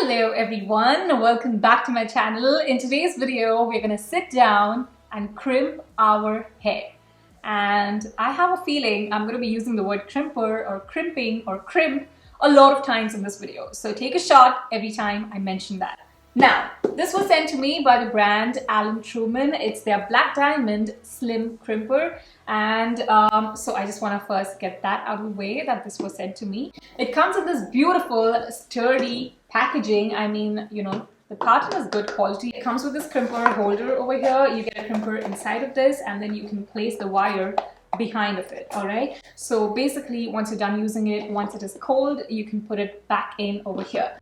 Hello everyone, welcome back to my channel. In today's video, we're going to sit down and crimp our hair. And I have a feeling I'm going to be using the word crimper or crimping or crimp a lot of times in this video. So take a shot every time I mention that. Now, this was sent to me by the brand Alan Truman. It's their Black Diamond Slim Crimper. And so I just want to first get that out of the way that this was sent to me. It comes in this beautiful, sturdy packaging. I mean, you know, the carton is good quality. It comes with this crimper holder over here. You get a crimper inside of this, and then you can place the wire behind of it. All right. So basically, once you're done using it, once it is cold, you can put it back in over here.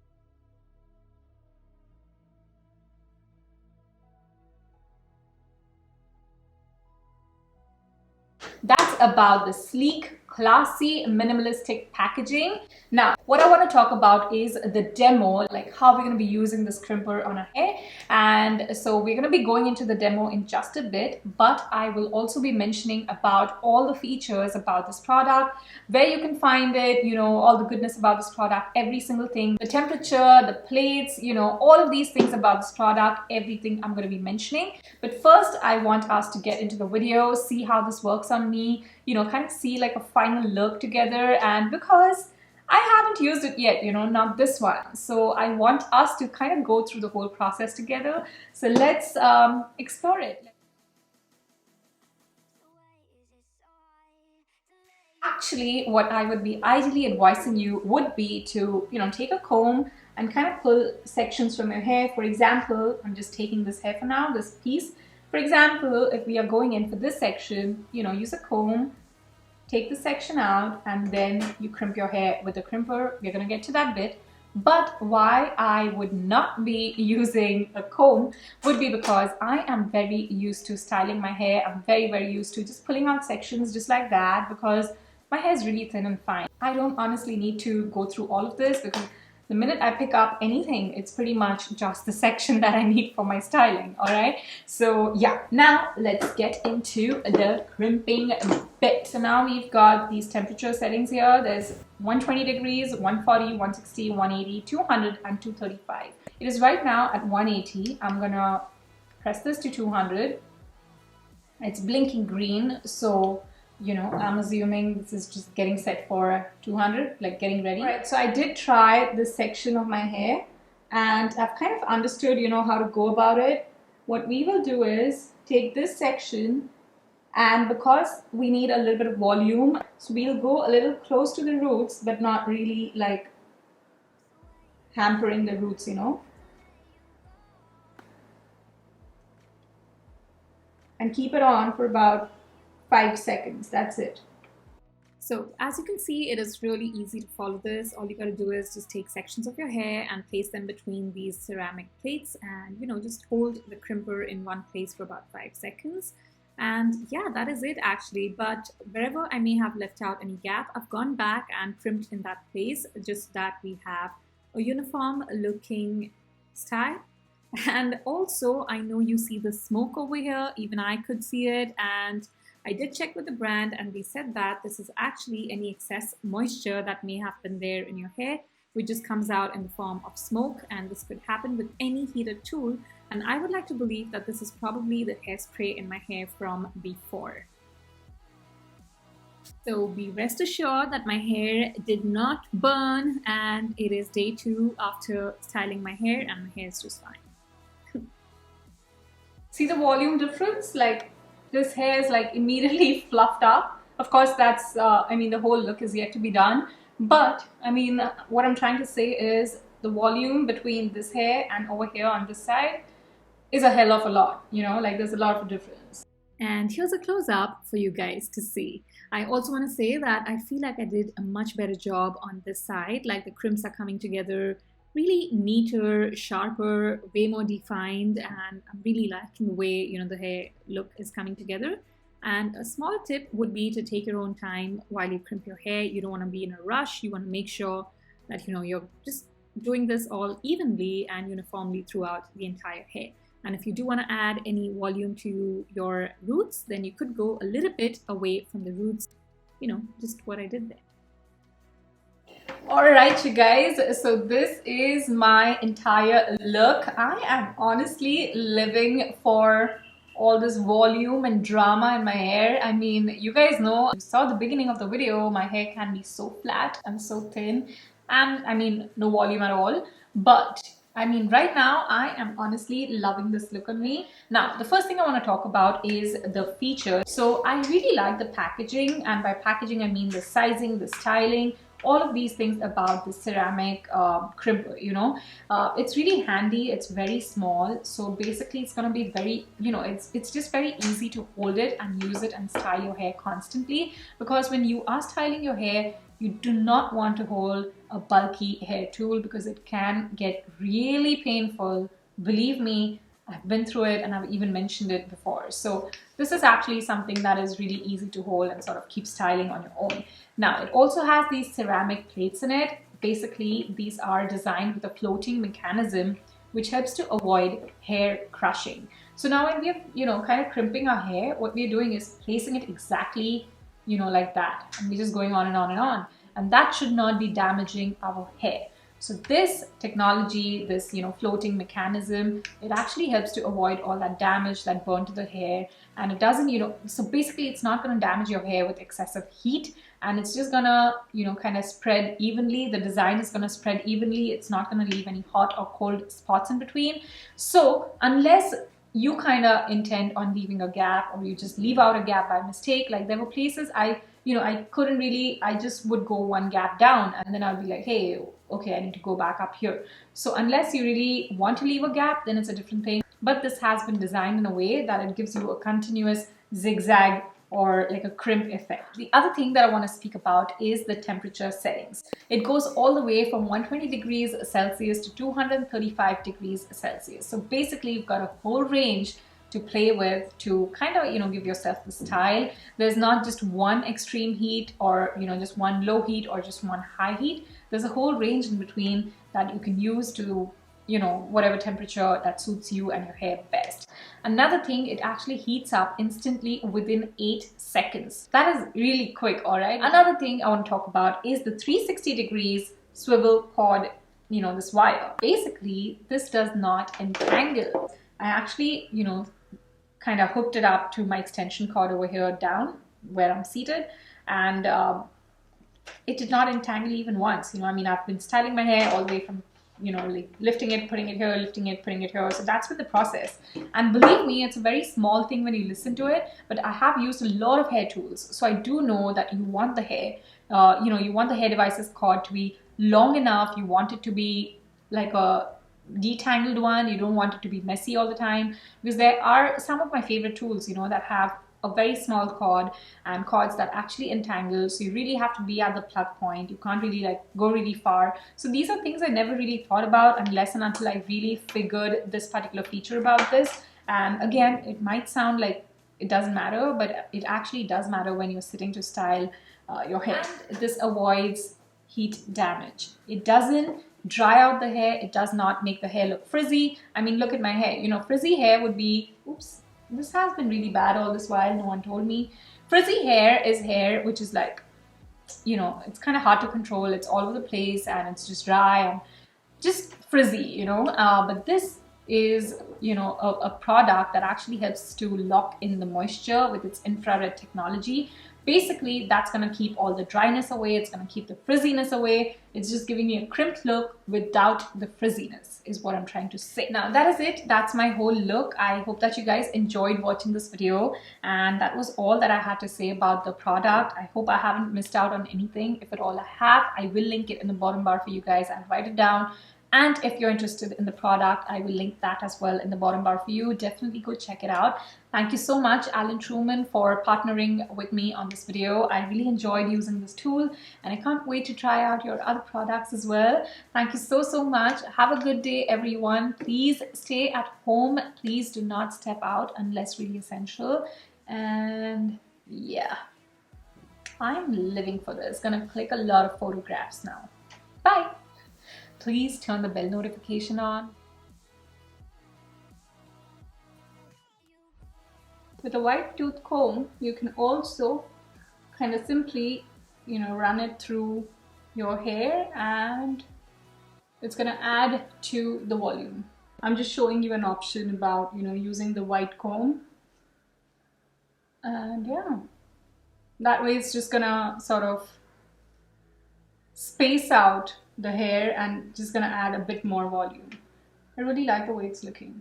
That's about the sleek, classy, minimalistic packaging. Now, what I want to talk about is the demo, like how we're going to be using this crimper on our hair. And so we're going to be going into the demo in just a bit, but I will also be mentioning about all the features about this product, where you can find it, you know, all the goodness about this product, every single thing, the temperature, the plates, you know, all of these things about this product, everything I'm going to be mentioning. But first, I want us to get into the video, see how this works on me, you know, kind of see like a final look together. And because I haven't used it yet, you know, not this one. So I want us to kind of go through the whole process together. So let's explore it. Actually, what I would be ideally advising you would be to, you know, take a comb and kind of pull sections from your hair. For example, I'm just taking this hair for now, this piece. For example, if we are going in for this section, you know, use a comb, take the section out, and then you crimp your hair with the crimper. We're going to get to that bit. But why I would not be using a comb would be because I am very used to styling my hair. I'm very used to just pulling out sections just like that because my hair is really thin and fine. I don't honestly need to go through all of this because the minute I pick up anything, it's pretty much just the section that I need for my styling, all right? So yeah, now let's get into the crimping bit. So now we've got these temperature settings here. There's 120 degrees, 140, 160, 180, 200, and 235. It is right now at 180. I'm gonna press this to 200. It's blinking green, so you know, I'm assuming this is just getting set for 200, like getting ready. Right, so I did try this section of my hair and I've kind of understood, you know, how to go about it. What we will do is take this section, and because we need a little bit of volume, so we'll go a little close to the roots, but not really like hampering the roots, you know. And keep it on for about 5 seconds. That's it. So as you can see, it is really easy to follow this. All you got to do is just take sections of your hair and place them between these ceramic plates, and you know, just hold the crimper in one place for about 5 seconds. And yeah, that is it actually. But wherever I may have left out any gap, I've gone back and crimped in that place, just that we have a uniform looking style. And also, I know you see the smoke over here, even I could see it, and I did check with the brand and they said that this is actually any excess moisture that may have been there in your hair, which just comes out in the form of smoke, and this could happen with any heated tool. And I would like to believe that this is probably the hairspray in my hair from before. So be rest assured that my hair did not burn, and it is day 2 after styling my hair and my hair is just fine. See the volume difference? Like, this hair is like immediately fluffed up. Of course, that's, I mean, the whole look is yet to be done. But, I mean, what I'm trying to say is the volume between this hair and over here on this side is a hell of a lot. You know, like there's a lot of difference. And here's a close-up for you guys to see. I also want to say that I feel like I did a much better job on this side. Like the crimps are coming together really neater, sharper, way more defined, and I'm really liking the way, you know, the hair look is coming together. And a small tip would be to take your own time while you crimp your hair. You don't want to be in a rush. You want to make sure that, you know, you're just doing this all evenly and uniformly throughout the entire hair. And if you do want to add any volume to your roots, then you could go a little bit away from the roots, you know, just what I did there. Alright, you guys, so this is my entire look. I am honestly living for all this volume and drama in my hair. I mean, you guys know, you saw the beginning of the video, my hair can be so flat and so thin, and I mean, no volume at all. But I mean, right now, I am honestly loving this look on me. Now, the first thing I want to talk about is the features. So I really like the packaging, and by packaging, I mean the sizing, the styling, all of these things about the ceramic crimper, you know. It's really handy, it's very small, so basically it's going to be very, you know, it's just very easy to hold it and use it and style your hair constantly, because when you are styling your hair, you do not want to hold a bulky hair tool because it can get really painful. Believe me, I've been through it and I've even mentioned it before. So this is actually something that is really easy to hold and sort of keep styling on your own. Now, it also has these ceramic plates in it. Basically, these are designed with a floating mechanism which helps to avoid hair crushing. So now when we're, you know, kind of crimping our hair, what we're doing is placing it exactly, you know, like that. And we're just going on and on and on. And that should not be damaging our hair. So this technology, this, you know, floating mechanism, it actually helps to avoid all that damage, that burn to the hair, and it doesn't, you know, so basically it's not going to damage your hair with excessive heat, and it's just gonna, you know, kind of spread evenly. The design is going to spread evenly. It's not going to leave any hot or cold spots in between. So unless you kind of intend on leaving a gap, or you just leave out a gap by mistake, like there were places I couldn't really, I just would go one gap down and then I'll be like, hey, okay, I need to go back up here. So unless you really want to leave a gap, then it's a different thing. But this has been designed in a way that it gives you a continuous zigzag or like a crimp effect. The other thing that I want to speak about is the temperature settings. It goes all the way from 120 degrees Celsius to 235 degrees Celsius. So basically you've got a whole range to play with to kind of, you know, give yourself the style. There's not just one extreme heat, or, you know, just one low heat or just one high heat. There's a whole range in between that you can use to, you know, whatever temperature that suits you and your hair best. Another thing, it actually heats up instantly within 8 seconds. That is really quick, all right? Another thing I want to talk about is the 360 degrees swivel cord, you know, this wire. Basically, this does not entangle. I actually, you know, kind of hooked it up to my extension cord over here down where I'm seated, and it did not entangle even once. You know, I mean, I've been styling my hair all the way from, you know, like lifting it, putting it here, lifting it, putting it here. So that's been the process. And believe me, it's a very small thing when you listen to it, but I have used a lot of hair tools. So I do know that you want the hair, you know, you want the hair devices cord to be long enough. You want it to be like a detangled one. You don't want it to be messy all the time, because there are some of my favorite tools, you know, that have a very small cord and cords that actually entangle, so you really have to be at the plug point. You can't really like go really far. So these are things I never really thought about unless and until I really figured this particular feature about this. And again, it might sound like it doesn't matter, but it actually does matter when you're sitting to style your hair. And this avoids heat damage. It doesn't dry out the hair. It does not make the hair look frizzy. I mean, look at my hair. You know, frizzy hair would be, oops, this has been really bad all this while. No one told me. Frizzy hair is hair which is like, you know, it's kind of hard to control. It's all over the place and it's just dry and just frizzy, you know. But this is, you know, a product that actually helps to lock in the moisture with its infrared technology. Basically, that's going to keep all the dryness away. It's going to keep the frizziness away. It's just giving me a crimped look without the frizziness, is what I'm trying to say. Now, that is it. That's my whole look. I hope that you guys enjoyed watching this video. And that was all that I had to say about the product. I hope I haven't missed out on anything. If at all I have, I will link it in the bottom bar for you guys. I'll write it down. And if you're interested in the product, I will link that as well in the bottom bar for you. Definitely go check it out. Thank you so much, Alan Truman, for partnering with me on this video. I really enjoyed using this tool and I can't wait to try out your other products as well. Thank you so much. Have a good day, everyone. Please stay at home. Please do not step out unless really essential. And yeah, I'm living for this. Gonna click a lot of photographs now. Bye. Please turn the bell notification on. With a white tooth comb, you can also kind of simply, you know, run it through your hair and it's gonna add to the volume. I'm just showing you an option about, using the white comb. And yeah, that way it's just gonna sort of space out the hair and just gonna add a bit more volume. I really like the way it's looking.